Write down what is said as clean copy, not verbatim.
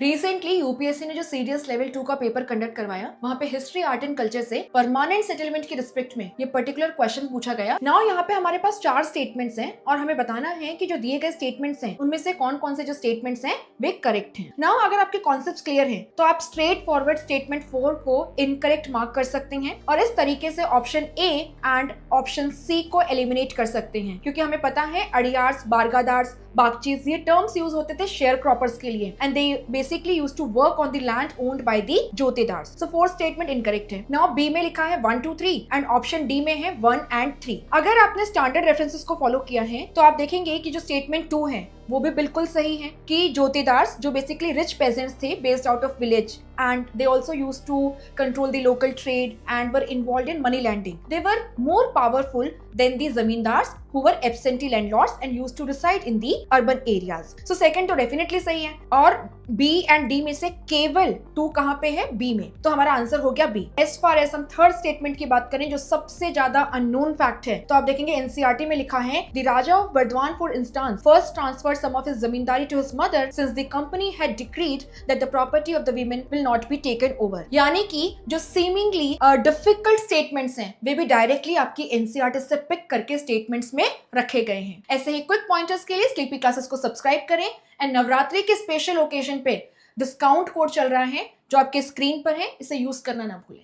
Recently UPSC ने जो CDS level 2 का पेपर कंडक्ट करवाया, वहाँ पे हिस्ट्री, आर्ट एंड कल्चर से परमानेंट सेटलमेंट की रिस्पेक्ट में ये पर्टिकुलर क्वेश्चन पूछा गया। नाउ यहाँ पे हमारे पास 4 स्टेटमेंट्स हैं और हमें बताना है कि जो दिए गए स्टेटमेंट्स हैं उनमें से कौन कौन से जो स्टेटमेंट्स हैं वे करेक्ट हैं। नाउ अगर आपके कॉन्सेप्ट्स क्लियर हैं तो आप स्ट्रेट फॉरवर्ड स्टेटमेंट 4 को इनकरेक्ट मार्क कर सकते हैं और इस तरीके से option A and option C को एलिमिनेट कर सकते हैं, क्योंकि हमें पता है अड़ियार्स, बारगादार्स, बागचीज ये टर्म्स यूज होते थे शेयर क्रॉपर्स के लिए and they basically used to work on the land owned by the jotedars. So fourth statement incorrect है। नाउ बी में लिखा है 1 2 3 एंड ऑप्शन डी में है 1 एंड 3। अगर आपने स्टैंडर्ड रेफरेंसेस को फॉलो किया है तो आप देखेंगे कि जो स्टेटमेंट 2 है वो भी बिल्कुल सही है कि जोतेदार्स जो बेसिकली रिच पेजेंट्स थे based out of village and they also used to control the local trade and were involved in money lending. They were more powerful than the zamindars who were absentee landlords and used to reside in the urban areas. So second तो definitely सही है और B and D में से केवल 2 कहाँ पे है? B में। तो हमारा आंसर हो गया B। As far as हम थर्ड स्टेटमेंट की बात करें जो सबसे ज्यादा अननोन फैक्ट है, तो आप देखेंगे एनसीईआरटी में लिखा है the Raja of Burdwan for instance first transferred some of his zamindari to his mother since the company had decreed that the property of the women will not be taken over। यानी कि जो seemingly difficult statements हैं वे भी directly आपकी NCERT से pick करके statements में रखे गए हैं। ऐसे ही क्विक पॉइंटर्स के लिए स्लीपी क्लासेस को सब्सक्राइब करें एंड नवरात्रि के स्पेशल ओकेजन पे डिस्काउंट कोड चल रहा है जो आपके स्क्रीन पर है, इसे यूज करना ना भूलें।